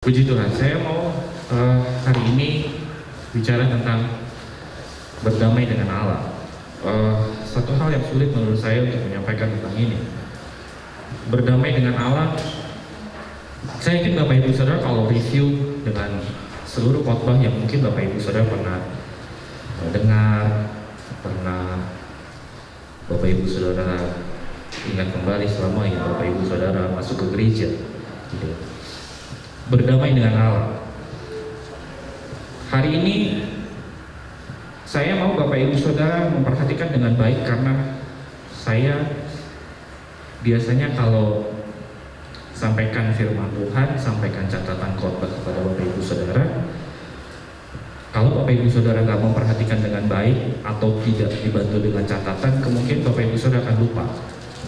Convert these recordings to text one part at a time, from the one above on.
Puji Tuhan, saya mau hari ini bicara tentang berdamai dengan Allah. Satu hal yang sulit menurut saya untuk menyampaikan tentang ini. Berdamai dengan Allah, saya yakin Bapak Ibu Saudara kalau review dengan seluruh khotbah yang mungkin Bapak Ibu Saudara pernah dengar, pernah Bapak Ibu Saudara ingat kembali selama yang Bapak Ibu Saudara masuk ke gereja, gitu. Berdamai dengan Allah. Hari ini saya mau Bapak Ibu Saudara memperhatikan dengan baik, karena saya biasanya kalau sampaikan firman Tuhan, sampaikan catatan khotbah kepada Bapak Ibu Saudara, kalau Bapak Ibu Saudara nggak memperhatikan dengan baik atau tidak dibantu dengan catatan, kemungkinan Bapak Ibu Saudara akan lupa.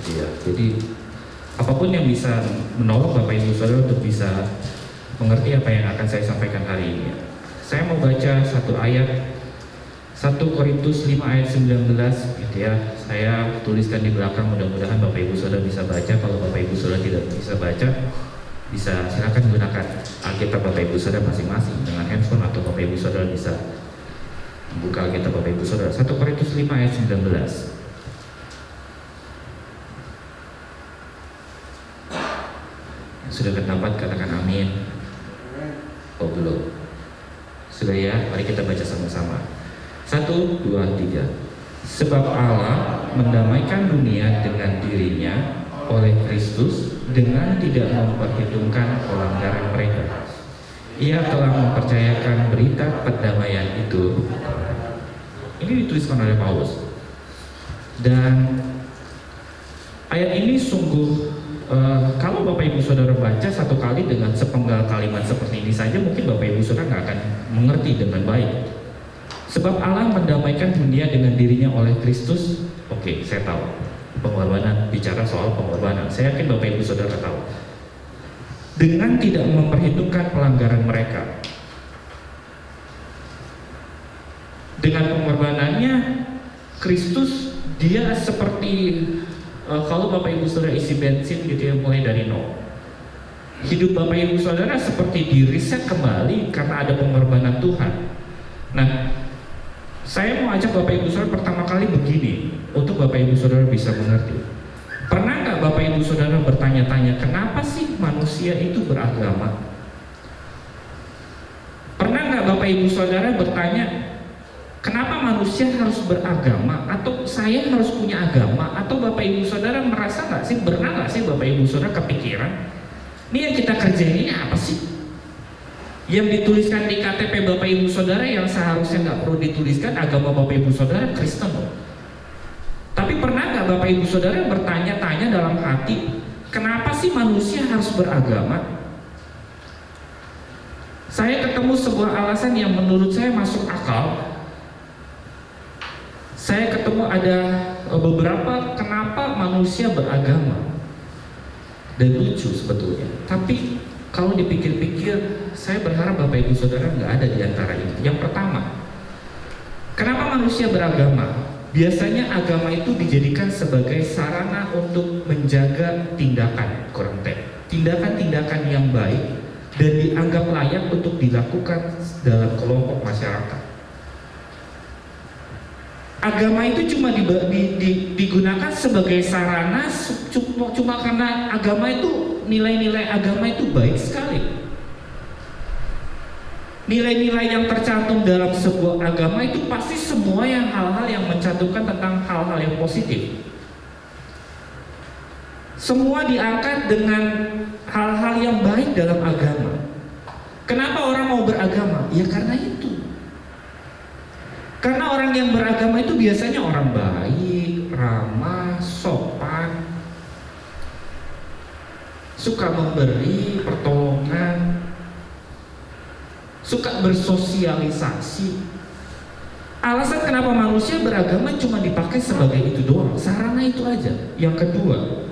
Ya, jadi apapun yang bisa menolong Bapak Ibu Saudara untuk bisa mengerti apa yang akan saya sampaikan hari ini. Saya mau baca satu ayat, 1 Korintus 5 ayat 19 gitu ya. Saya tuliskan di belakang, mudah-mudahan Bapak Ibu Saudara bisa baca. Kalau Bapak Ibu Saudara tidak bisa baca, bisa silakan gunakan Alkitab Bapak Ibu Saudara masing-masing dengan handphone, atau Bapak Ibu Saudara bisa membuka Alkitab Bapak Ibu Saudara. 1 Korintus 5 ayat 19. Sudah berdapat katakan amin. Oh belum. Sudah ya, mari kita baca sama-sama. 1, 2, 3. Sebab Allah mendamaikan dunia dengan dirinya oleh Kristus dengan tidak memperhitungkan pelanggaran mereka. Ia telah mempercayakan berita perdamaian itu. Ini dituliskan oleh Paulus. Dan ayat ini sungguh, kalau Bapak Ibu Saudara baca satu kali dengan sepenggal kalimat seperti ini saja, mungkin Bapak Ibu Saudara nggak akan mengerti dengan baik. Sebab Allah mendamaikan dunia dengan dirinya oleh Kristus. Oke, saya tahu pengorbanan, bicara soal pengorbanan. Saya yakin Bapak Ibu Saudara tahu. Dengan tidak memperhitungkan pelanggaran mereka. Dengan pengorbanannya, Kristus dia seperti kalau Bapak Ibu Saudara isi bensin gitu ya, mulai dari nol. Hidup Bapak Ibu Saudara seperti di-reset kembali karena ada pengorbanan Tuhan. Nah, saya mau ajak Bapak Ibu Saudara pertama kali begini, untuk Bapak Ibu Saudara bisa mengerti. Pernah nggak Bapak Ibu Saudara bertanya-tanya, kenapa sih manusia itu beragama? Pernah nggak Bapak Ibu Saudara bertanya, kenapa manusia harus beragama, atau saya harus punya agama? Atau Bapak Ibu Saudara merasa nggak sih, pernah nggak sih Bapak Ibu Saudara kepikiran, ini yang kita kerjain ini apa sih? Yang dituliskan di KTP Bapak Ibu Saudara yang seharusnya nggak perlu dituliskan, agama Bapak Ibu Saudara Kristen. Tapi pernah nggak Bapak Ibu Saudara bertanya-tanya dalam hati, kenapa sih manusia harus beragama? Saya ketemu sebuah alasan yang menurut saya masuk akal. Saya ketemu ada beberapa kenapa manusia beragama, dan lucu sebetulnya. Tapi kalau dipikir-pikir, saya berharap Bapak Ibu Saudara nggak ada di antara itu. Yang pertama, kenapa manusia beragama? Biasanya agama itu dijadikan sebagai sarana untuk menjaga tindakan, tindakan-tindakan yang baik dan dianggap layak untuk dilakukan dalam kelompok masyarakat. Agama itu cuma digunakan sebagai sarana cuma karena agama itu, nilai-nilai agama itu baik sekali. Nilai-nilai yang tercantum dalam sebuah agama itu pasti semua yang hal-hal yang mencantumkan tentang hal-hal yang positif. Semua diangkat dengan hal-hal yang baik dalam agama. Kenapa orang mau beragama? Ya karena itu. Karena orang yang beragama itu biasanya orang baik, ramah, sopan, suka memberi pertolongan, suka bersosialisasi. Alasan kenapa manusia beragama cuma dipakai sebagai itu doang, sarana itu aja. Yang kedua,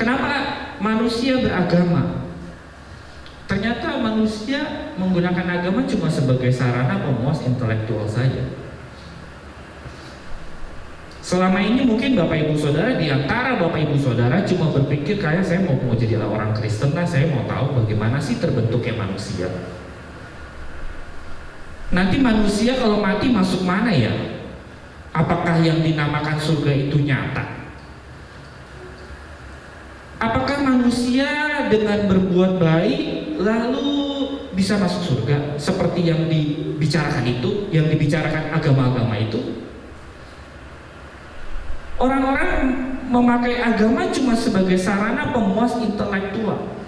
kenapa manusia beragama? Ternyata manusia menggunakan agama cuma sebagai sarana pemuas intelektual saja. Selama ini mungkin Bapak Ibu Saudara, di antara Bapak Ibu Saudara cuma berpikir kayak saya mau jadi orang Kristen lah, saya mau tahu bagaimana sih terbentuknya manusia. Nanti manusia kalau mati masuk mana ya? Apakah yang dinamakan surga itu nyata? Apakah manusia dengan berbuat baik lalu bisa masuk surga seperti yang dibicarakan itu, yang dibicarakan agama-agama itu? Orang-orang memakai agama cuma sebagai sarana pemuas intelektual.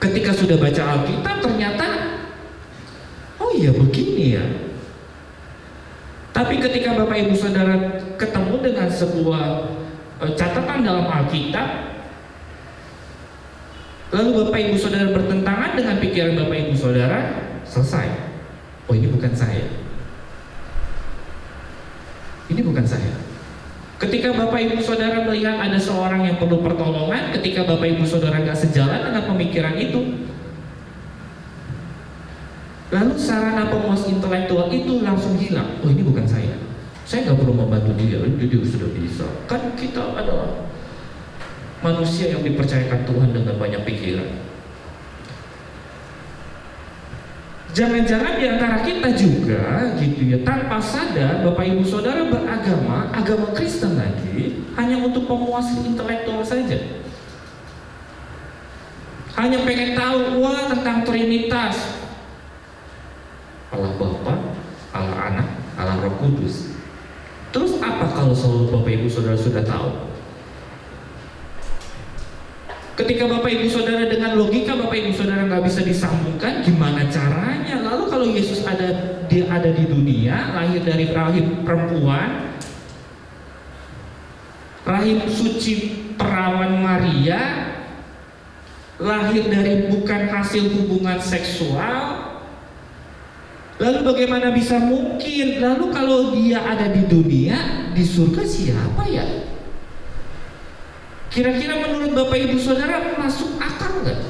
Ketika sudah baca Alkitab ternyata, oh iya begini ya. Tapi ketika Bapak Ibu Saudara ketemu dengan sebuah catatan dalam Alkitab, lalu Bapak Ibu Saudara bertentangan dengan pikiran Bapak Ibu Saudara, selesai. Oh ini bukan saya. Ini bukan saya. Ketika Bapak Ibu Saudara melihat ada seorang yang perlu pertolongan, ketika Bapak Ibu Saudara gak sejalan dengan pemikiran itu, lalu sarana pemuas intelektual itu langsung hilang. Oh ini bukan saya. Saya gak perlu membantu dia sudah bisa. Kan kita adalah manusia yang dipercayakan Tuhan dengan banyak pikiran. Jangan-jangan di antara kita juga gitu ya, tanpa sadar Bapak Ibu Saudara beragama, agama Kristen lagi, hanya untuk pemuas intelektual saja. Hanya pengen tahu wah tentang Trinitas. Allah Bapa, Allah Anak, Allah Roh Kudus. Terus apa kalau seluruh Bapak Ibu Saudara sudah tahu? Ketika Bapak Ibu Saudara dengan logika Bapak Ibu Saudara nggak bisa disambungkan, gimana caranya? Lalu kalau Yesus dia ada di dunia, lahir dari rahim perempuan, rahim suci perawan Maria, lahir dari bukan hasil hubungan seksual, lalu bagaimana bisa mungkin? Lalu kalau dia ada di dunia, di surga siapa ya? Kira-kira menurut Bapak Ibu Saudara masuk akal nggak?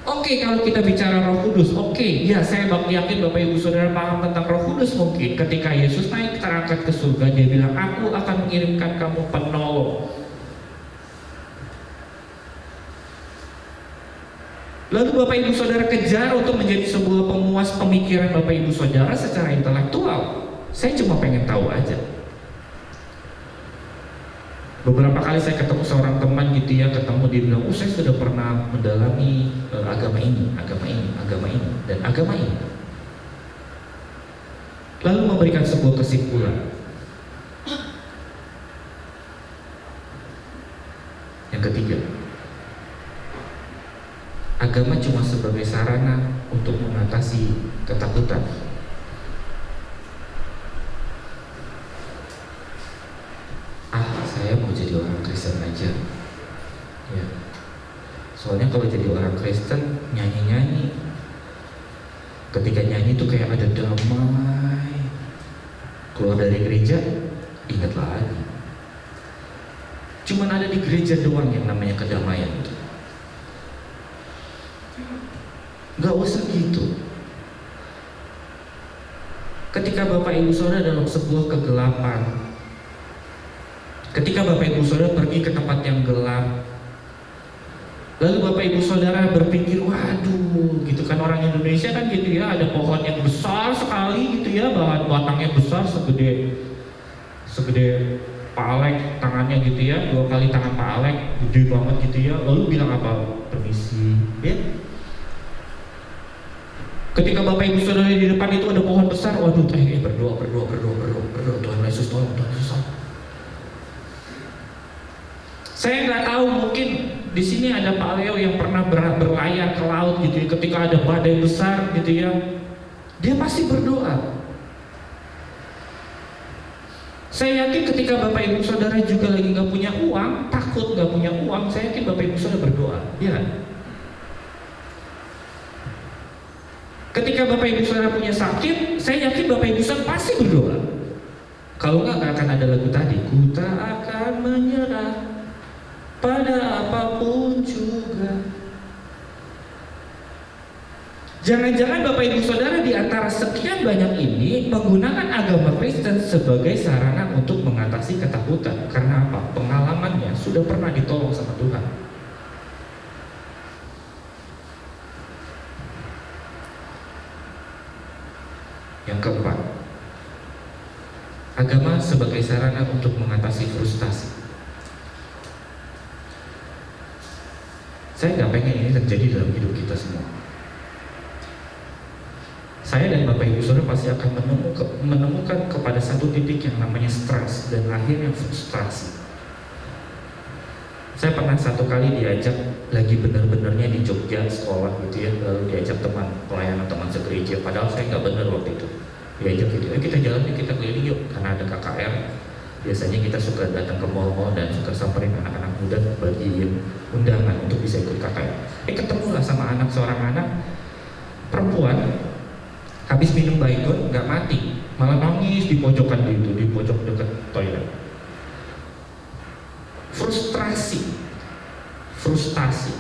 Oke, kalau kita bicara Roh Kudus, oke, ya saya yakin Bapak Ibu Saudara paham tentang Roh Kudus mungkin. Ketika Yesus naik terangkat ke surga, dia bilang, aku akan mengirimkan kamu penolong. Lalu Bapak Ibu Saudara kejar untuk menjadi sebuah pemuas pemikiran Bapak Ibu Saudara secara intelektual. Saya cuma pengen tahu aja. Beberapa kali saya ketemu seorang teman gitu ya, ketemu dia bilang, saya sudah pernah mendalami agama ini, dan agama ini. Lalu memberikan sebuah kesimpulan. Yang ketiga, agama cuma sebagai sarana untuk mengatasi ketakutan. Saya mau jadi orang Kristen aja ya. Soalnya kalau jadi orang Kristen nyanyi-nyanyi, ketika nyanyi itu kayak ada damai. Keluar dari gereja ingat lagi. Cuman ada di gereja doang yang namanya kedamaian itu. Gak usah gitu. Ketika Bapak Ibu Saudara dalam sebuah kegelapan, ketika Bapak Ibu Saudara pergi ke tempat yang gelap, lalu Bapak Ibu Saudara berpikir, waduh, gitu kan, orang Indonesia kan gitu ya, ada pohon yang besar sekali gitu ya, batangnya besar segede Pak Alek, tangannya gitu ya, 2 kali tangan Pak Alek, gede banget gitu ya, lalu bilang apa? Permisi, ya. Ketika Bapak Ibu Saudara di depan itu ada pohon besar, waduh, berdoa, Tuhan Yesus tolong, Tuhan Yesus tolong. Saya nggak tahu, mungkin di sini ada Pak Leo yang pernah berlayar ke laut gitu ya, ketika ada badai besar gitu ya, dia pasti berdoa. Saya yakin ketika Bapak Ibu Saudara juga lagi nggak punya uang, takut nggak punya uang, saya yakin Bapak Ibu Saudara berdoa, ya. Ketika Bapak Ibu Saudara punya sakit, saya yakin Bapak Ibu Saudara pasti berdoa. Kalau nggak akan ada lagu tadi, ku tak akan menyerah pada apapun juga. Jangan-jangan Bapak Ibu Saudara di antara sekian banyak ini menggunakan agama Kristen sebagai sarana untuk mengatasi ketakutan. Karena apa? Pengalamannya sudah pernah ditolong sama Tuhan. Yang keempat, agama sebagai sarana untuk mengatasi frustasi. Saya nggak pengen ini terjadi dalam hidup kita semua. Saya dan Bapak Ibu Saudara pasti akan menemukan kepada satu titik yang namanya stres dan akhirnya frustrasi. Saya pernah satu kali diajak lagi benar-benarnya di Jogja sekolah gitu ya, lalu diajak teman pelayanan teman segereja, padahal saya nggak benar waktu itu. Diajak gitu, kita jalan yuk, kita keliling yuk, karena ada KKR. Biasanya kita suka datang ke mall-mall dan suka samperin anak-anak muda bagiin undangan untuk bisa ikut KKR. Ketemulah sama seorang anak perempuan. Habis minum baygon nggak mati, malah nangis di pojokan di pojok dekat toilet. Frustasi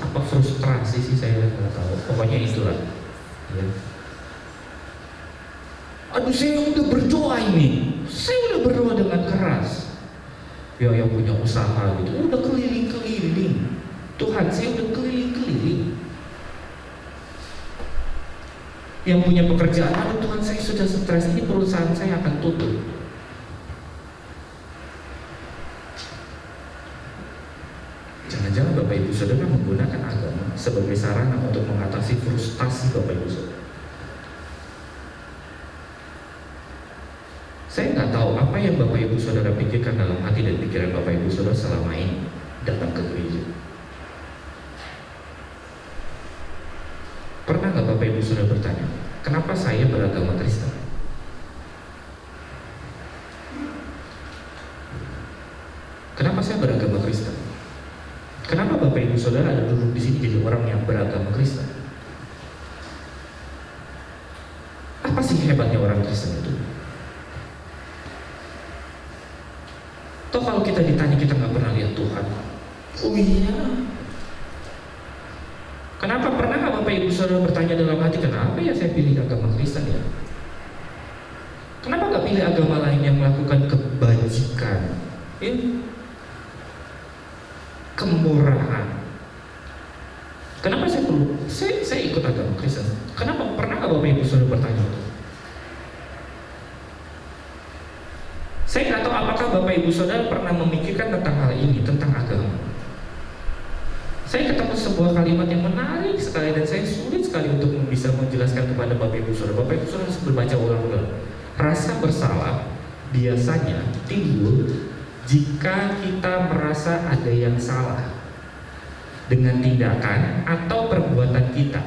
apa frustrasi sih saya nggak tahu. Pokoknya itulah. Ya. Aduh, saya udah berdoa ini, saya udah berdoa dengan keras. Ya yang punya usaha gitu, udah keliling-keliling. Tuhan, saya udah keliling-keliling. Yang punya pekerjaan, aduh Tuhan saya sudah stres, ini perusahaan saya akan tutup. Jangan-jangan Bapak Ibu Saudara menggunakan agama sebagai sarana untuk mengatasi frustasi Bapak Ibu Saudara. Saya nggak tahu apa yang Bapak Ibu Saudara pikirkan dalam hati dan pikiran Bapak Ibu Saudara selama ini datang ke gereja. Pernah nggak Bapak Ibu Saudara bertanya, kenapa saya beragama Kristen? Kenapa saya beragama Kristen? Kenapa Bapak Ibu Saudara ada duduk di sini jadi orang yang beragama Kristen? Apa sih hebatnya orang Kristen itu? Toh kalau kita ditanya kita nggak pernah lihat Tuhan. Oh iya. Kenapa pernah nggak Bapak Ibu Saudara bertanya dalam hati, kenapa ya saya pilih agama Kristen ya? Kenapa nggak pilih agama lain yang melakukan kebajikan, ya? Kemurahan? Kenapa saya perlu? Saya ikut agama Kristen. Kenapa pernah nggak Bapak Ibu Saudara bertanya itu? Saya nggak tahu apakah Bapak Ibu Saudara pernah memikirkan tentang hal ini, tentang agama. Saya ketemu sebuah kalimat yang menarik sekali dan saya sulit sekali untuk bisa menjelaskan kepada Bapak Ibu Saudara. Bapak Ibu Saudara harus berbaca ulang-ulang. Rasa bersalah biasanya timbul jika kita merasa ada yang salah dengan tindakan atau perbuatan kita.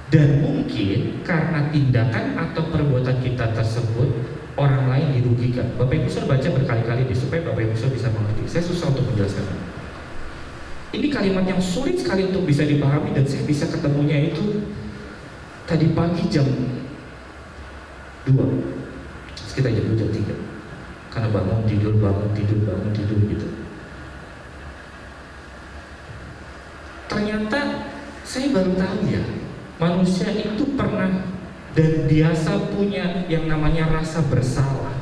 Dan mungkin karena tindakan atau perbuatan kita tersebut orang lain dirugikan. Bapak Ibu Saudara baca berkali-kali supaya Bapak Ibu Saudara bisa mengerti. Saya susah untuk menjelaskan. Ini kalimat yang sulit sekali untuk bisa dipahami dan saya bisa ketemunya itu tadi pagi jam 2, sekitar jam 2 jam 3. Karena bangun tidur gitu. Ternyata saya baru tahu ya, manusia itu pernah dan biasa punya yang namanya rasa bersalah.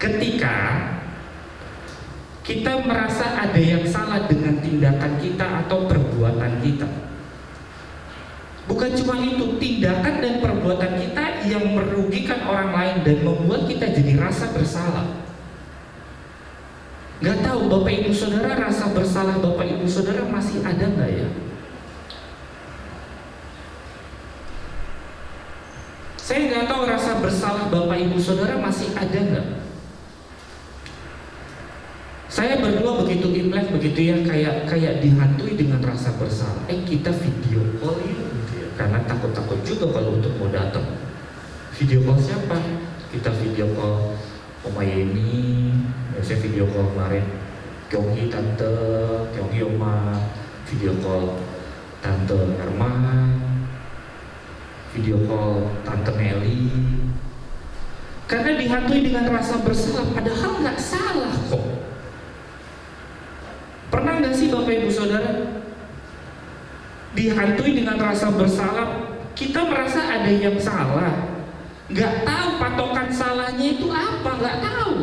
Ketika kita merasa ada yang salah dengan tindakan kita atau perbuatan kita. Bukan cuma itu, tindakan dan perbuatan kita yang merugikan orang lain dan membuat kita jadi rasa bersalah. Gak tahu Bapak Ibu Saudara, rasa bersalah Bapak Ibu Saudara masih ada gak ya? Saya gak tahu rasa bersalah Bapak Ibu Saudara masih ada gak? Saya berdua begitu Imlek begitu ya, kayak dihantui dengan rasa bersalah. Kita video call yuk gitu ya. Karena takut-takut juga kalau untuk mau datang. Video call siapa? Kita video call Oma Yeni, saya video call kemarin Kyonghi Tante, Kyonghi Oma, video call Tante Herman, video call Tante Nelly. Karena dihantui dengan rasa bersalah, padahal nggak salah kok. Pernah nggak sih Bapak Ibu Saudara dihantui dengan rasa bersalah kita merasa ada yang salah, nggak tahu patokan salahnya itu apa, nggak tahu.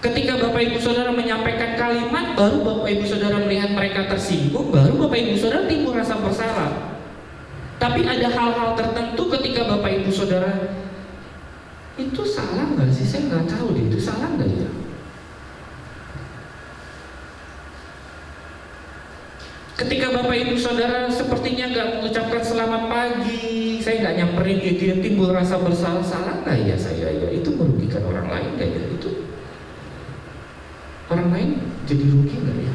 Ketika Bapak Ibu Saudara menyampaikan kalimat, baru Bapak Ibu Saudara melihat mereka tersinggung, baru Bapak Ibu Saudara timbul rasa bersalah. Tapi ada hal-hal tertentu ketika Bapak Ibu Saudara, itu salah nggak sih? Saya nggak tahu deh, itu salah nggak ya? Ketika Bapak Ibu Saudara sepertinya nggak mengucapkan selamat pagi, saya nggak nyamperin dia timbul rasa bersalah, salah nggak ya saya ya? Itu merugikan orang lain nggak ya? Itu orang lain jadi rugi nggak ya?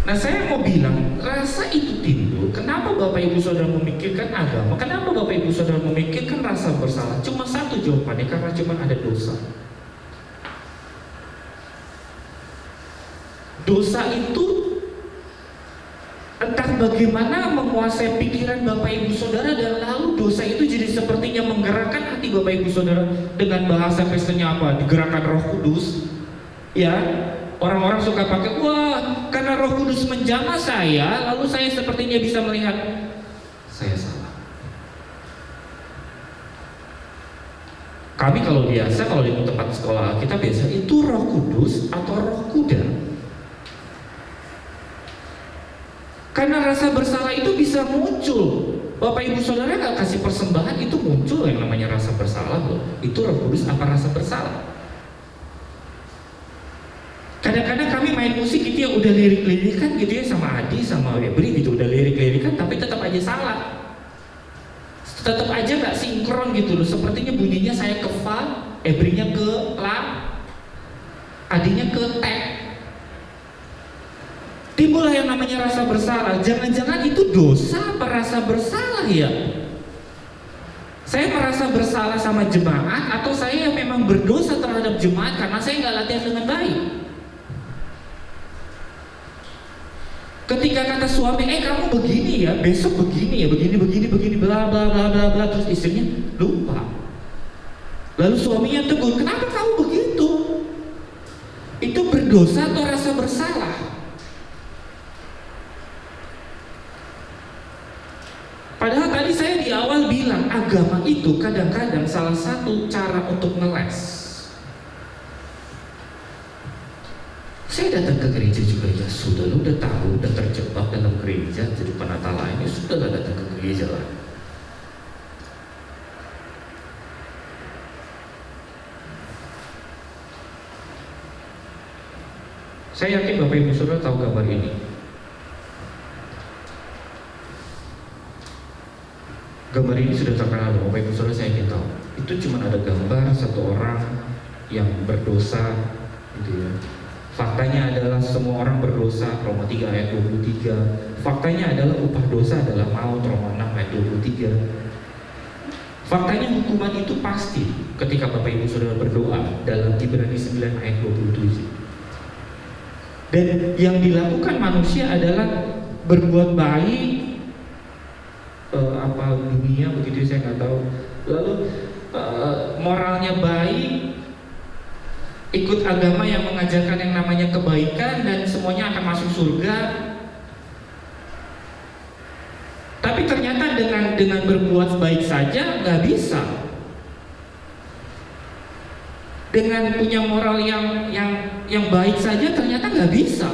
Nah, saya mau bilang, rasa itu timbul. Kenapa Bapak Ibu Saudara memikirkan agama? Kenapa Bapak Ibu Saudara memikirkan rasa bersalah? Cuma satu jawabannya, karena cuma ada dosa. Dosa itu entah bagaimana menguasai pikiran Bapak Ibu Saudara, dan lalu dosa itu jadi sepertinya menggerakkan hati Bapak Ibu Saudara. Dengan bahasa Kristennya apa? Digerakkan Roh Kudus. Ya, orang-orang suka pakai, wah, karena Roh Kudus menjamah saya, lalu saya sepertinya bisa melihat saya salah. Kami kalau biasa, kalau di tempat sekolah kita biasa itu Roh Kudus atau Roh Kuda. Karena rasa bersalah itu bisa muncul. Bapak Ibu Saudara gak kasih persembahan, itu muncul yang namanya rasa bersalah loh. Itu Roh Kudus apa rasa bersalah? Kadang-kadang kami main musik gitu ya, udah lirik-lirikan gitu ya sama Adi, sama Ebri gitu, udah lirik-lirikan tapi tetap aja salah. Tetap aja gak sinkron gitu loh. Sepertinya bunyinya saya ke fa, Ebrinya ke la, Adinya ke te. Timbullah yang namanya rasa bersalah. Jangan-jangan itu dosa apa rasa bersalah ya? Saya merasa bersalah sama jemaat, atau saya memang berdosa terhadap jemaat karena saya nggak latihan dengan baik? Ketika kata suami, kamu begini ya, besok begini ya, begini, bla bla bla bla bla, terus istrinya lupa. Lalu suaminya tegur, kenapa kamu begitu? Itu berdosa atau rasa bersalah? Padahal tadi saya di awal bilang, agama itu kadang-kadang salah satu cara untuk ngeles. Saya datang ke gereja juga, ya sudah, lu udah tahu, udah terjebak dalam gereja jadi penata lain, ya sudah lah, datang ke gereja lah. Saya yakin Bapak Ibu Saudara tahu gambar ini. Gambar ini sudah terkenal, Bapak Ibu Saudara, saya ingin tahu. Itu cuma ada gambar satu orang yang berdosa gitu ya. Faktanya adalah semua orang berdosa, Roma 3 ayat 23. Faktanya adalah upah dosa adalah maut, Roma 6 ayat 23. Faktanya hukuman itu pasti ketika Bapak Ibu Saudara berdoa dalam Ibrani 9 ayat 27. Dan yang dilakukan manusia adalah berbuat baik, apa dunia begitu, saya nggak tahu. Lalu moralnya baik, ikut agama yang mengajarkan yang namanya kebaikan, dan semuanya akan masuk surga. Tapi ternyata dengan berbuat baik saja nggak bisa. Dengan punya moral yang baik saja ternyata nggak bisa.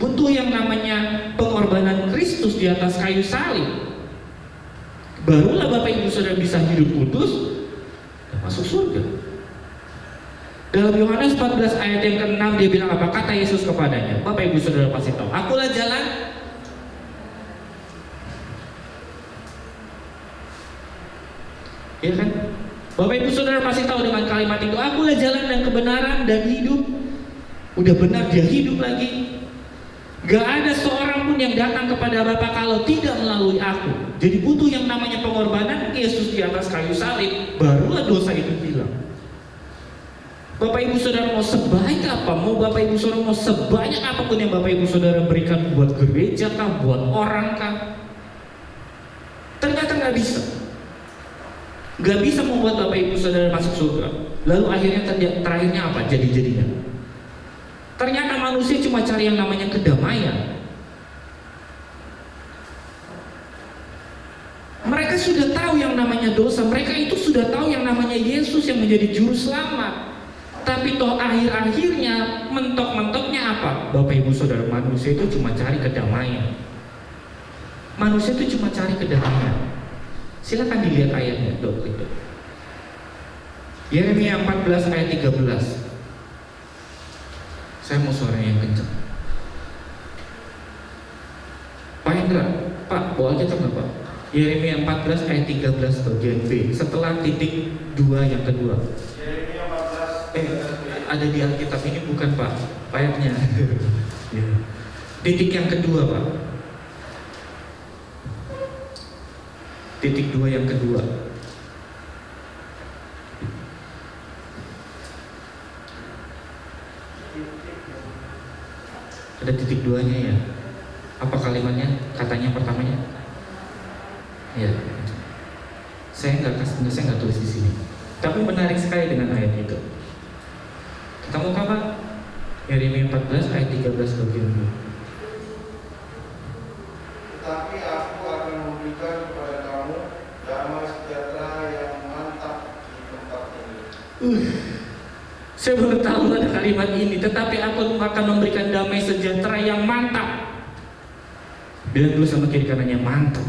Butuh yang namanya pengorbanan Kristus di atas kayu salib. Barulah Bapak Ibu Saudara bisa hidup kudus dan masuk surga. Dalam Yohanes 14 ayat yang ke-6 dia bilang apa? Kata Yesus kepadanya, Bapak Ibu Saudara pasti tahu, akulah jalan, ya kan? Bapak Ibu Saudara pasti tahu dengan kalimat itu, akulah jalan dan kebenaran dan hidup. Udah benar dia hidup lagi. Gak ada seorang pun yang datang kepada Bapa kalau tidak melalui aku. Jadi butuh yang namanya pengorbanan Yesus di atas kayu salib, barulah dosa itu hilang. Bapak Ibu Saudara mau sebaik apa, mau Bapak Ibu Saudara mau sebanyak apapun yang Bapak Ibu Saudara berikan buat gereja kah, buat orang kah, ternyata gak bisa. Gak bisa membuat Bapak Ibu Saudara masuk surga. Lalu akhirnya terakhirnya apa? Jadi-jadinya ternyata manusia cuma cari yang namanya kedamaian. Mereka sudah tahu yang namanya dosa. Mereka itu sudah tahu yang namanya Yesus yang menjadi juru selamat. Tapi toh akhir-akhirnya mentok-mentoknya apa? Bapak Ibu Saudara, manusia itu cuma cari kedamaian. Manusia itu cuma cari kedamaian. Silakan dilihat ayatnya, Dok. Yeremia 14 ayat 13. Saya mau suara yang kencang. Pak Hendra, Pak, bawa aja nggak Pak? Yeremia 14 ayat 13 bagian B, setelah titik 2 yang kedua. Yeremia 14 ada di Alkitab ini bukan Pak, ayatnya. Titik yang kedua Pak. Titik 2 yang kedua. Ada titik 2-nya ya. Apa kalimatnya? Katanya pertamanya? Ya. Saya nggak tulis di sini. Tapi menarik sekali dengan ayat itu. Kita mau kapan? Yeremia 14 ayat 13 bagian B. Tetapi aku akan memberikan kepada kamu damai sejahtera yang mantap di tempat ini. Saya baru tahu ada kalimat ini. Tetapi aku akan memberikan damai sejahtera yang mantap. Bilang dulu sama kiri kanannya, mantap.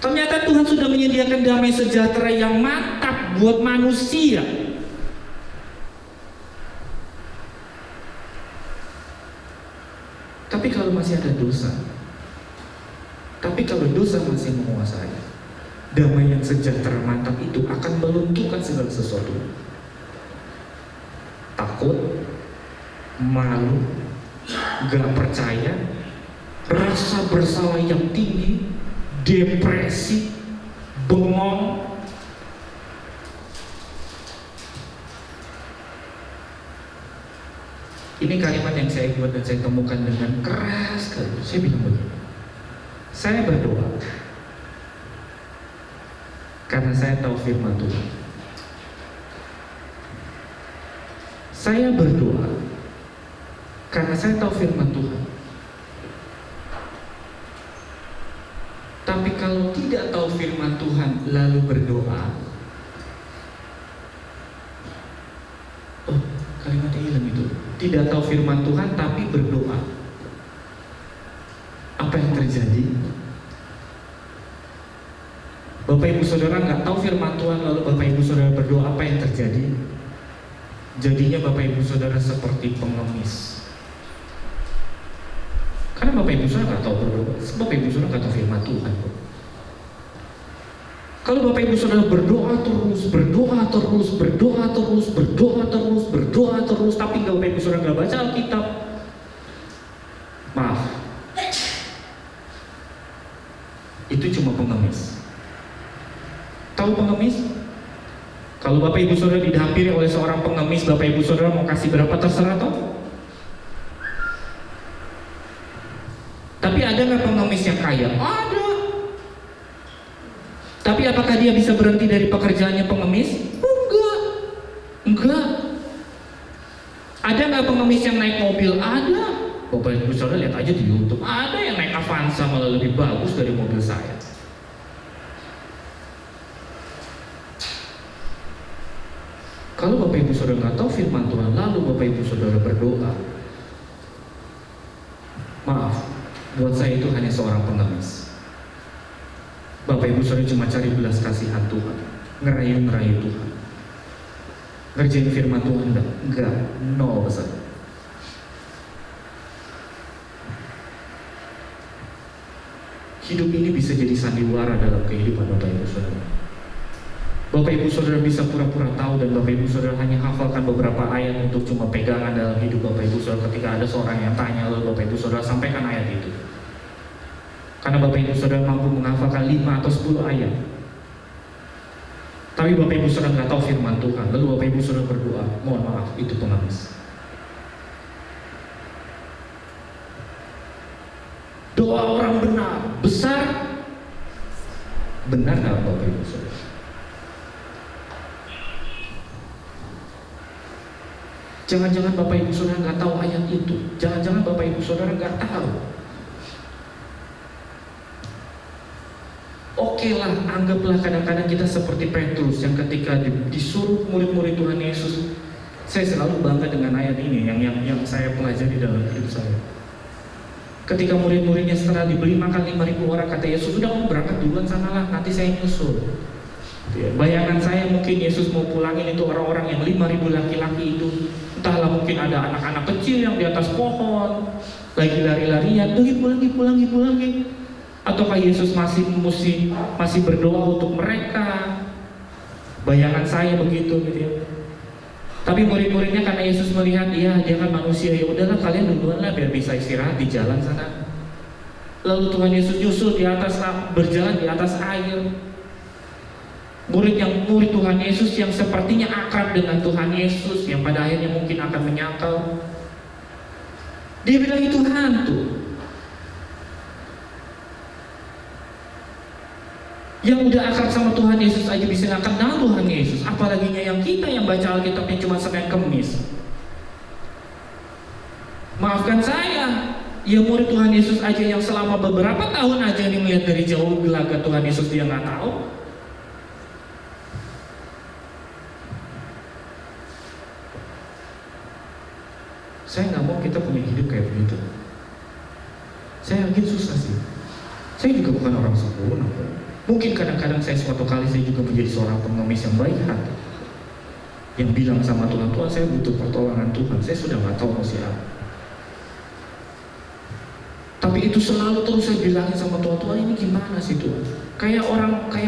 Ternyata Tuhan sudah menyediakan damai sejahtera yang mantap buat manusia. Tapi kalau masih ada dosa, tapi kalau dosa masih menguasai, damai yang sejahtera mantap itu akan melunturkan segala sesuatu. Takut, malu, gak percaya, rasa bersalah yang tinggi, depresi, bengong. Ini kalimat yang saya buat dan saya temukan dengan keras sekali. Saya bilang begini, saya berdoa karena saya tahu firman Tuhan. Saya berdoa karena saya tahu firman Tuhan. Tapi kalau tidak tahu firman Tuhan lalu berdoa, oh kalimatnya hilang itu. Tidak tahu firman Tuhan tapi berdoa, apa yang terjadi? Bapak Ibu Saudara nggak tahu firman Tuhan lalu Bapak Ibu Saudara berdoa, apa yang terjadi? Jadinya Bapak Ibu Saudara seperti pengemis. Karena Bapak Ibu Saudara nggak tahu berdoa, Bapak Ibu Saudara nggak tahu firman Tuhan. Kalau Bapak Ibu Saudara berdoa terus, tapi Bapak Ibu Saudara nggak baca Alkitab, maaf, itu cuma pengemis. Tahu pengemis? Kalau Bapak Ibu Saudara didampingi oleh seorang pengemis, Bapak Ibu Saudara mau kasih berapa terserah toh? Tapi ada nggak pengemis yang kaya? Ada. Tapi apakah dia bisa berhenti dari pekerjaannya pengemis? Enggak. Ada nggak pengemis yang naik mobil? Ada. Bapak Ibu Saudara lihat aja di YouTube. Ada yang naik Avanza malah lebih bagus dari mobil saya. Kalau Bapak Ibu Saudara nggak tahu firman Tuhan, lalu Bapak Ibu Saudara berdoa, maaf, buat saya itu hanya seorang pengemis. Bapak Ibu Saudara cuma cari belas kasihan Tuhan, ngerayu Tuhan, ngerjain firman Tuhan enggak, nol besar. Hidup ini bisa jadi sandiwara dalam kehidupan Bapak Ibu Saudara. Bapak Ibu Saudara bisa pura-pura tahu dan Bapak Ibu Saudara hanya hafalkan beberapa ayat untuk cuma pegangan dalam hidup Bapak Ibu Saudara. Ketika ada seorang yang tanya, lalu Bapak Ibu Saudara sampaikan ayat itu. Karena Bapak Ibu Saudara mampu menghafalkan 5 atau 10 ayat. Tapi Bapak Ibu Saudara nggak tahu firman Tuhan, lalu Bapak Ibu Saudara berdoa, mohon maaf, itu pengemis. Doa orang benar, besar, benar nggak Bapak Ibu Saudara? Jangan-jangan Bapak Ibu Saudara nggak tahu ayat itu. Jangan-jangan Bapak Ibu Saudara nggak tahu Oke lah, anggaplah kadang-kadang kita seperti Petrus yang ketika disuruh murid-murid Tuhan Yesus. Saya selalu bangga dengan ayat ini yang saya pelajari dalam hidup saya. Ketika murid-muridnya setelah dibeli makan 5.000 orang, kata Yesus, "Sudah, kamu berangkat duluan sanalah, nanti saya nyusul." Bayangan saya mungkin Yesus mau pulangin itu orang-orang yang 5.000 laki-laki itu. Entahlah, mungkin ada anak-anak kecil yang di atas pohon lagi lari-larian, pulang. Ataukah Yesus masih berdoa untuk mereka? Bayangan saya begitu gitu ya. Tapi murid-muridnya karena Yesus melihat dia kan manusia, ya udahlah kalian duluan lah biar bisa istirahat di jalan sana. Lalu Tuhan Yesus nyusul di atas, berjalan di atas air. Murid Tuhan Yesus yang sepertinya akrab dengan Tuhan Yesus, yang pada akhirnya mungkin akan menyangkal, dia bilang itu hantu. Yang udah akrab sama Tuhan Yesus aja bisa nggak kenal Tuhan Yesus, apalagi yang kita yang baca Alkitabnya cuma Senin Kemis. Maafkan saya, ya murid Tuhan Yesus aja yang selama beberapa tahun aja nih melihat dari jauh gelagat Tuhan Yesus dia nggak tahu. Saya nggak mau kita punya hidup kayak begitu. Saya yakin susah sih. Saya juga bukan orang sempurna. Mungkin kadang-kadang suatu kali saya juga menjadi seorang pengemis yang baik hati, yang bilang sama Tuhan, "Tuhan, saya butuh pertolongan Tuhan, saya sudah nggak tahu mau siapa." Tapi itu selalu terus saya bilangin sama Tuhan, "Tuhan, ini gimana sih Tuhan?" Kayak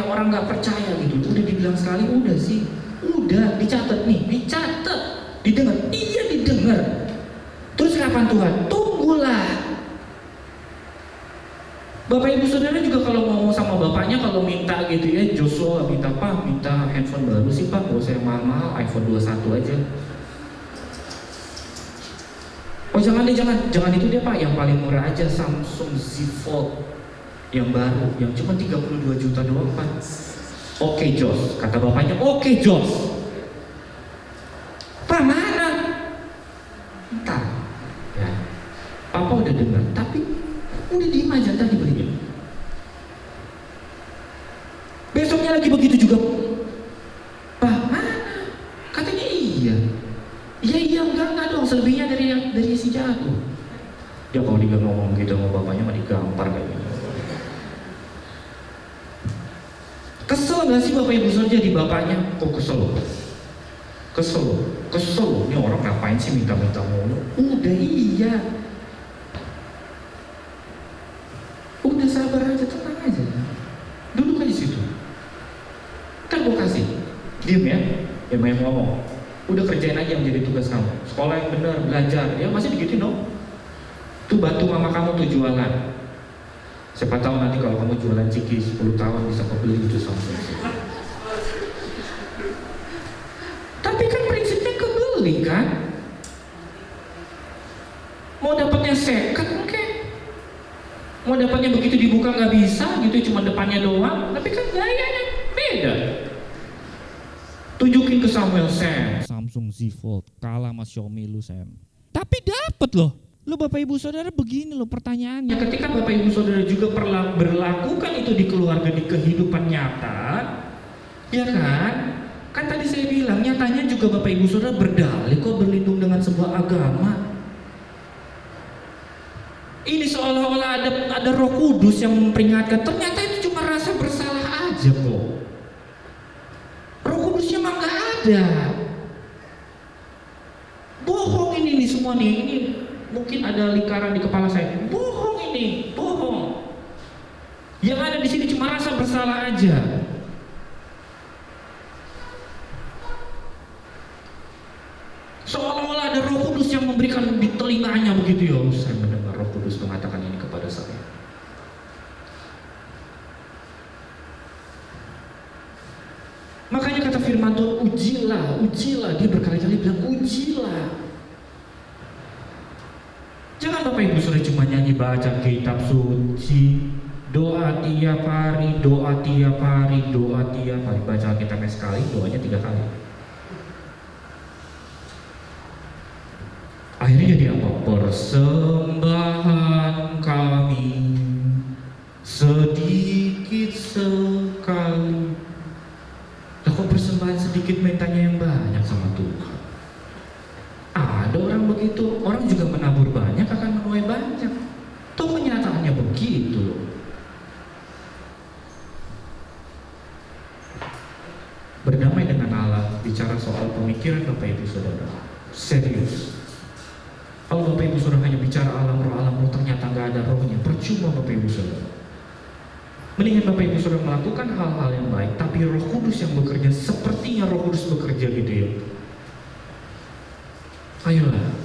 orang nggak percaya gitu. Udah dibilang sekali, udah sih, udah dicatat nih, didengar, iya didengar. Terus kapan Tuhan? Tunggulah. Bapak ibu saudara juga kalau ngomong sama bapaknya, kalau minta gitu ya, Joshua minta handphone baru sih Pak, gak usah yang mahal-mahal, iPhone 21 aja. Oh jangan itu dia Pak, yang paling murah aja, Samsung Z Fold yang baru, yang cuma 32 juta doang Pak. Oke Jos, kata bapaknya, oke Jos. Pak mana? Entar ya, Papa udah dengar, tapi udah diem aja, ntar dibeliin. Besoknya lagi begitu juga, Pak mana? Katanya iya enggak dong, selebihnya dari si jago. Dia kalau dia ngomong gitu sama bapaknya mah digampar kayak gitu. Kesel gak sih bapak ibu saudara jadi bapaknya? Kok kesel. Ini orang ngapain sih minta-minta mulu? Udah iya. Udah sabar aja, tenang aja. Duduk aja situ. Kan gue kasih. Diem ya. Yang main ngomong. Udah kerjain aja yang jadi tugas kamu. Sekolah yang benar, belajar. Ya masih digituin dong. Tuh bantu mama kamu tuh jualan. Siapa tahu nanti kalau kamu jualan ciki 10 tahun bisa kebeli itu Samsung. Tapi kan prinsipnya kebeli kan. Mau dapatnya second mau dapatnya begitu dibuka nggak bisa gitu, cuma depannya doang, tapi kan gayanya beda. Tunjukin ke Samuel, Samsung Z Fold kalah sama Xiaomi lu Sam. Tapi dapet loh. Lo Bapak Ibu Saudara begini loh pertanyaannya. Ketika Bapak Ibu Saudara juga berlakukan itu di keluarga, di kehidupan nyata, ya kan? Kan tadi saya bilang nyatanya juga Bapak Ibu Saudara berdalih kok berlindung dengan sebuah agama. Ini seolah-olah ada Roh Kudus yang memperingatkan, ternyata itu cuma rasa bersalah aja kok. Roh Kudusnya mah nggak ada. Bohong ini semua nih, ini mungkin ada lingkaran di kepala saya. Bohong ini, bohong. Yang ada di sini cuma rasa bersalah aja. Seolah-olah ada Roh Kudus yang memberikan di telinganya begitu ya. Saya mendengar Roh Kudus mengatakan ini kepada saya. Makanya kata firman Tuhan, ujilah. Dia berkali-kali bilang ujilah. Jangan Bapak Ibu Saudara cuma nyanyi baca kitab suci, doa tiap hari. Baca kitabnya sekali, doanya 3 kali. Akhirnya jadi apa? Persembahan kami sedikit orang begitu, orang juga menabur banyak akan menuai banyak. Toh kenyataannya begitu loh. Berdamai dengan Allah, bicara soal pemikiran Bapak Ibu Saudara, serius. Kalau Bapak Ibu Saudara hanya bicara alam roh, ternyata nggak ada rohnya, percuma Bapak Ibu Saudara. Mendingan Bapak Ibu Saudara melakukan hal-hal yang baik, tapi Roh Kudus yang bekerja sepertinya Roh Kudus bekerja gitu ya. Ayolah.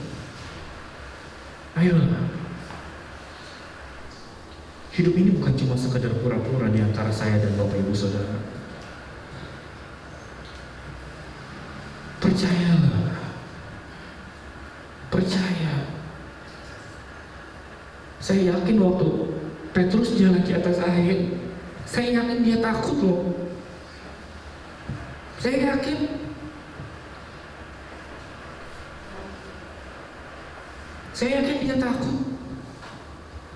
Hidup ini bukan cuma sekedar pura-pura di antara saya dan Bapak Ibu Saudara. Percayalah. Percaya. Saya yakin waktu Petrus jalan di atas air, saya yakin dia takut loh. Saya yakin. Dia takut.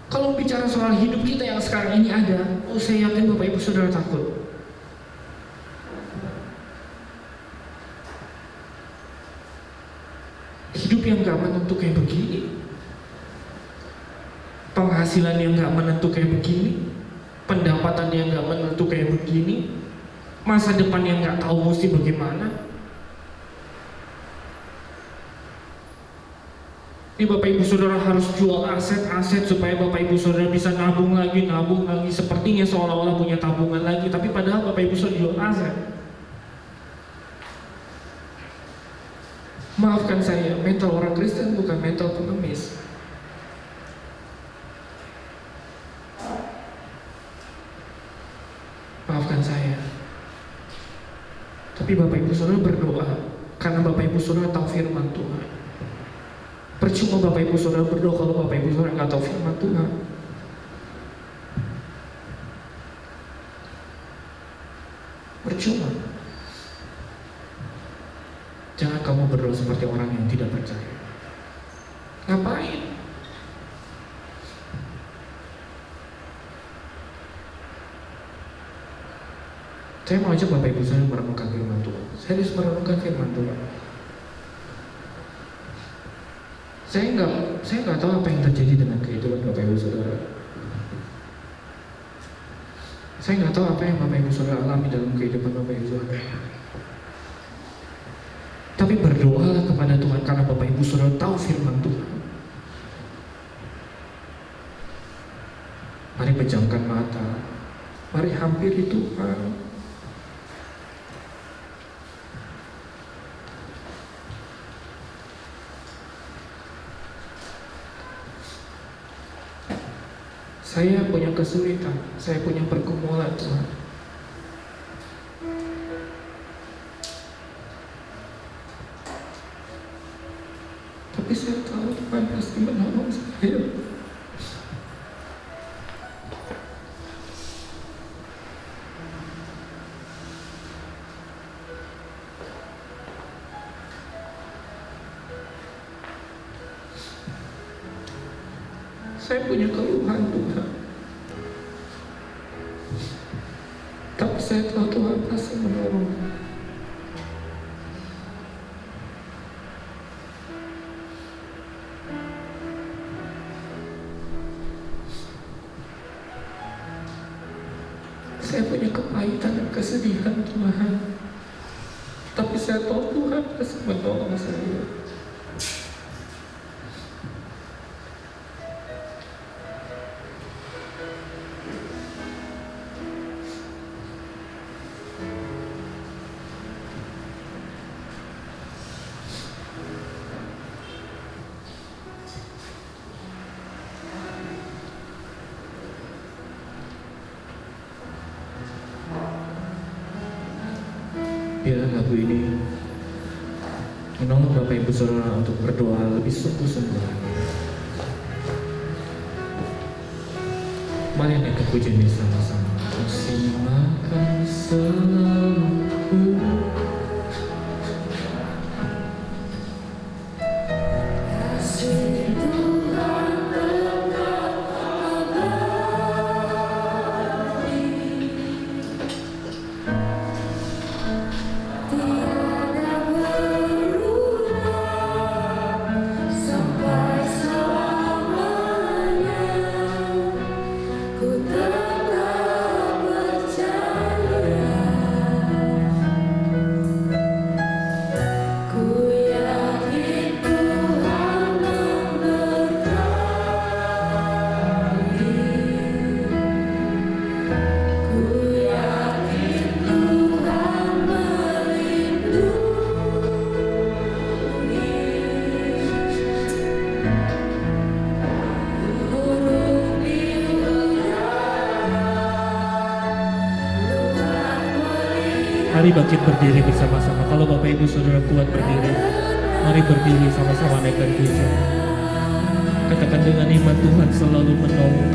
Kalau bicara soal hidup kita yang sekarang ini ada, saya yakin Bapak Ibu Saudara takut. Hidup yang gak menentu kayak begini, penghasilan yang gak menentu kayak begini, pendapatan yang gak menentu kayak begini, masa depan yang gak tahu mesti bagaimana. Ini Bapak Ibu Saudara harus jual aset-aset supaya Bapak Ibu Saudara bisa nabung lagi. Sepertinya seolah-olah punya tabungan lagi, tapi padahal Bapak Ibu Saudara jual aset. Maafkan saya, mental orang Kristen bukan mental pengemis. Maafkan saya. Tapi Bapak Ibu Saudara berdoa karena Bapak Ibu Saudara tahu firman Tuhan. Percuma Bapak Ibu Saudara berdoa kalau Bapak Ibu Saudara nggak tahu firman Tuhan. Percuma. Jangan kamu berdoa seperti orang yang tidak percaya. Ngapain? Saya mau ajak Bapak Ibu Saudara merenungkan firman Tuhan. Serius merenungkan firman Tuhan. Saya nggak tahu apa yang terjadi dengan kehidupan Bapak Ibu Saudara. Saya nggak tahu apa yang Bapak Ibu Saudara alami dalam kehidupan Bapak Ibu Saudara. Tapi berdoalah kepada Tuhan karena Bapak Ibu Saudara tahu firman Tuhan. Mari pejamkan mata. Mari hampiri Tuhan. Saya punya kesulitan, saya punya pergumulan Tuhan. Tapi saya tahu Tuhan pasti menolong saya. Saya punya keluhan Tuhan, tapi saya tahu Tuhan pasti menolong. Saya punya kepahitan dan kesedihan Tuhan, tapi saya tahu Tuhan pasti menolong saya. Biarlah lagu ini menolong Bapak Ibu Saudara untuk berdoa lebih sungguh-sungguh lagi. Mari naik ke pujian ini sama-sama. Simakan selalu Mari bangkit berdiri bersama-sama. Kalau Bapak Ibu Saudara kuat berdiri, mari berdiri sama-sama naikkan pujian. Katakan dengan iman, Tuhan selalu menolong.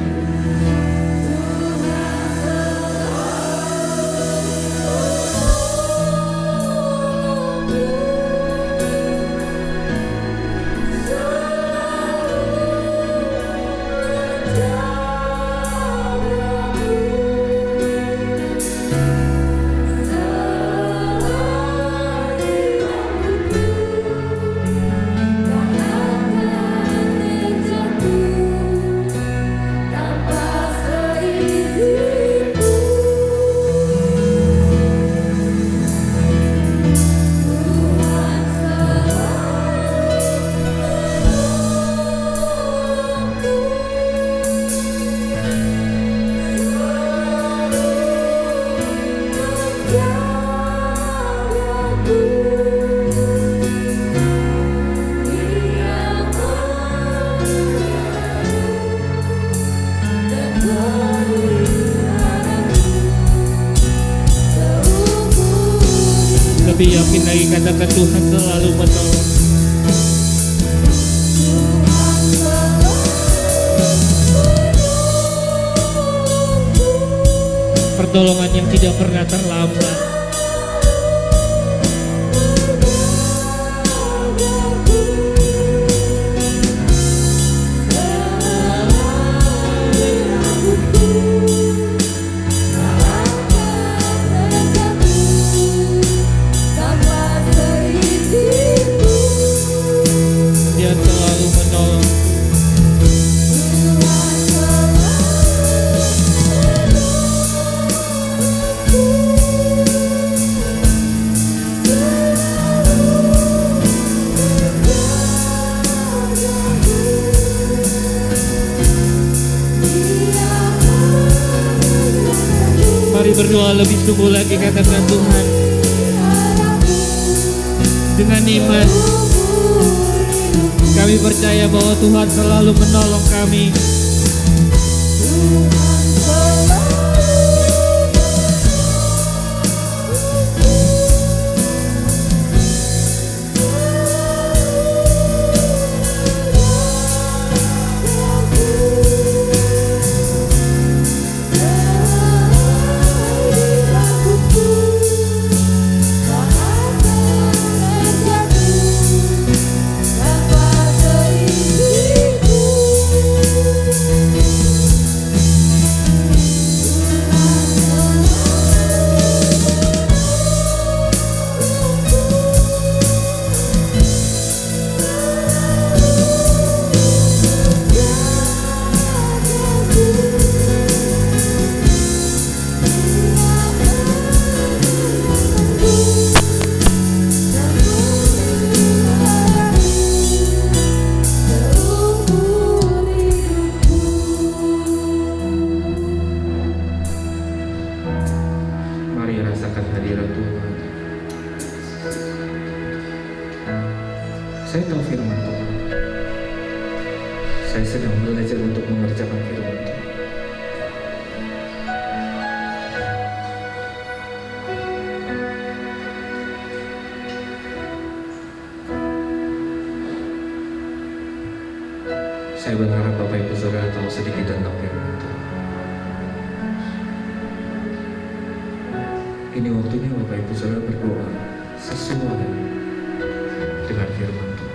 Lebih yakin lagi, katakan Tuhan selalu menolong. Pertolongan yang tidak pernah terlambat. Dia selalu menolong. Mari berdoa lebih sungguh lagi, katakan Tuhan dengan iman. Kami percaya bahwa Tuhan selalu menolong kami. Saya tahu firman Tuhan. Saya sedang belajar untuk mengerjakan firman Tuhan. Saya berharap Bapak Ibu Saudara tahu sedikit tentang firman Tuhan. Ini waktunya Bapak Ibu Saudara berdoa sesuai dengan firman Tuhan.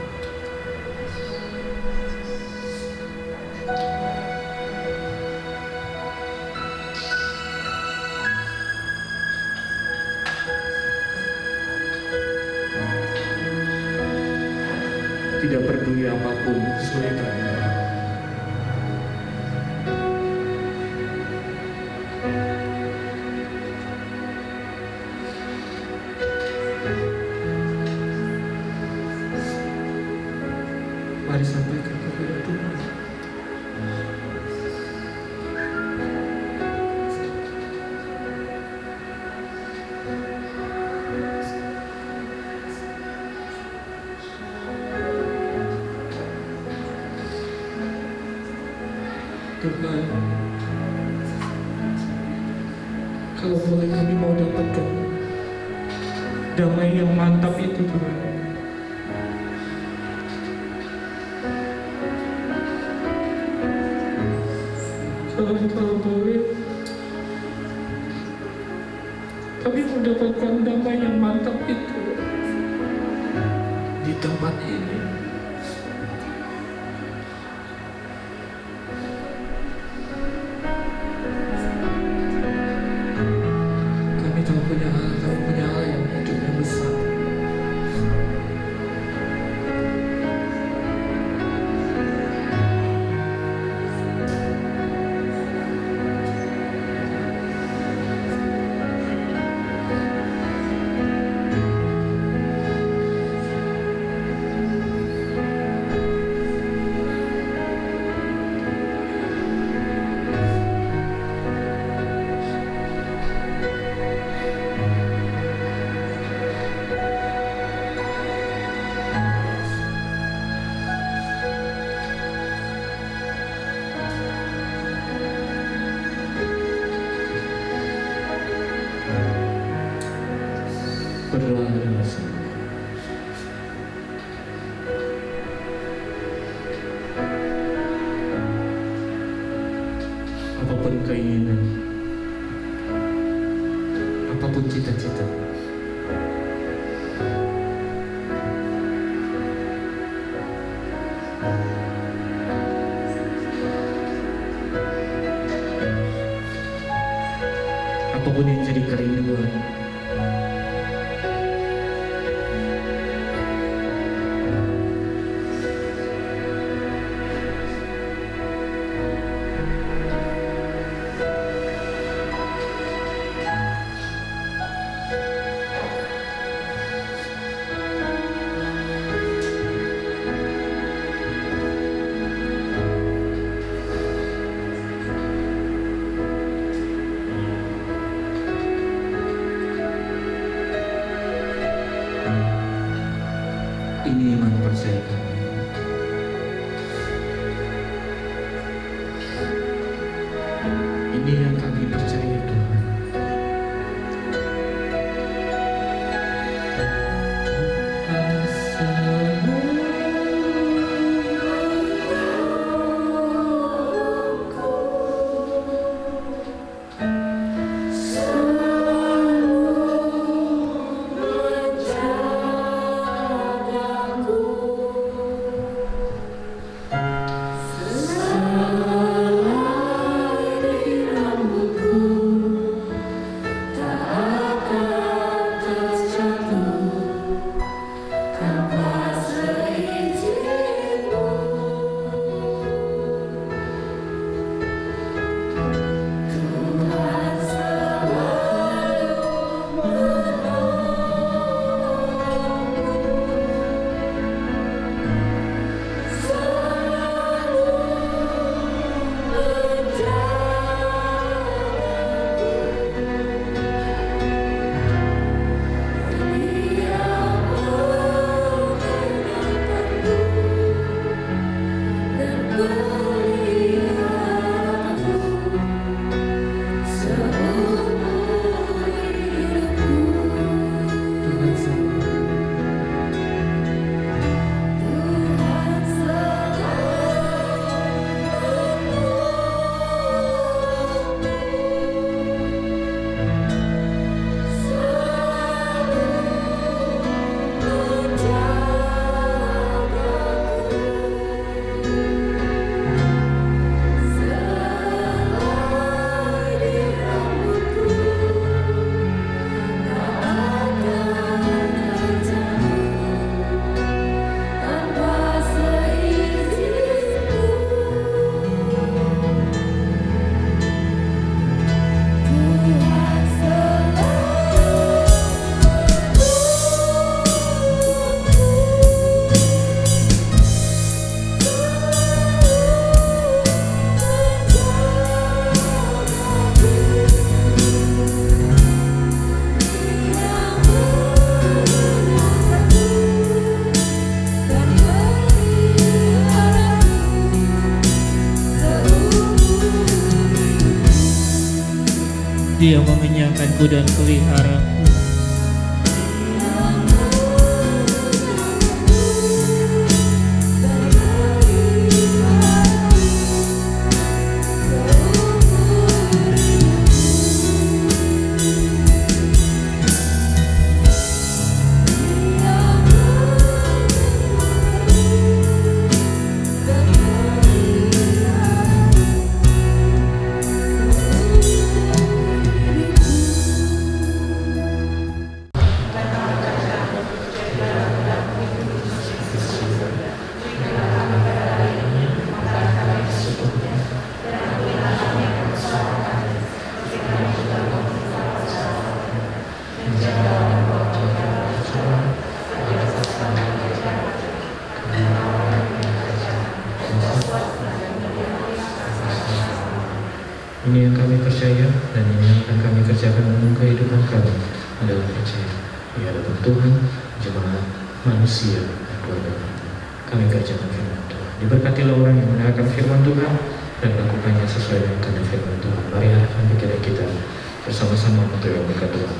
Tidak peduli apapun kesulitan, mari sampaikan kepada Tuhan. Tuhan, kalau boleh kami mau dapatkan damai yang mantap itu Tuhan. Kalau boleh kami mendapatkan damai yang mantap itu di tempat ini. Kami tahu punya Allah, kami punya Allah yang hidup yang besar. Berdoa dengan sungguh. Apapun keinginan, apapun cita-cita, apapun yang jadi kerinduan, ini iman percaya kami. Ini yang kami percaya Tuhan. Dia mengenyangkanku dan peliharaku. Ini yang kami percaya dan ini yang akan kami kerjakan dalam kehidupan kami adalah percaya di hadapan Tuhan, jemaat, manusia, dan keluarga kami. Kami kerjakan firman Tuhan. Diberkatilah orang yang mendengarkan firman Tuhan dan lakukannya sesuai dengan kehendak firman Tuhan. Mari arahkan pikiran kita bersama-sama untuk yang berkat Tuhan.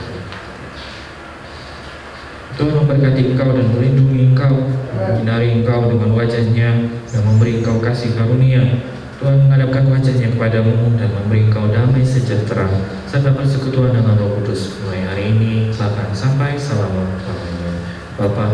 Tuhan memberkati engkau dan melindungi engkau, menyinari engkau dengan wajah-Nya dan memberi engkau kasih karunia. Tuhan menghadapkan wajah-Nya kepadamu dan memberi engkau damai sejahtera serta persekutuan dengan Roh Kudus mulai hari ini bahkan sampai selama-lamanya. Bapa,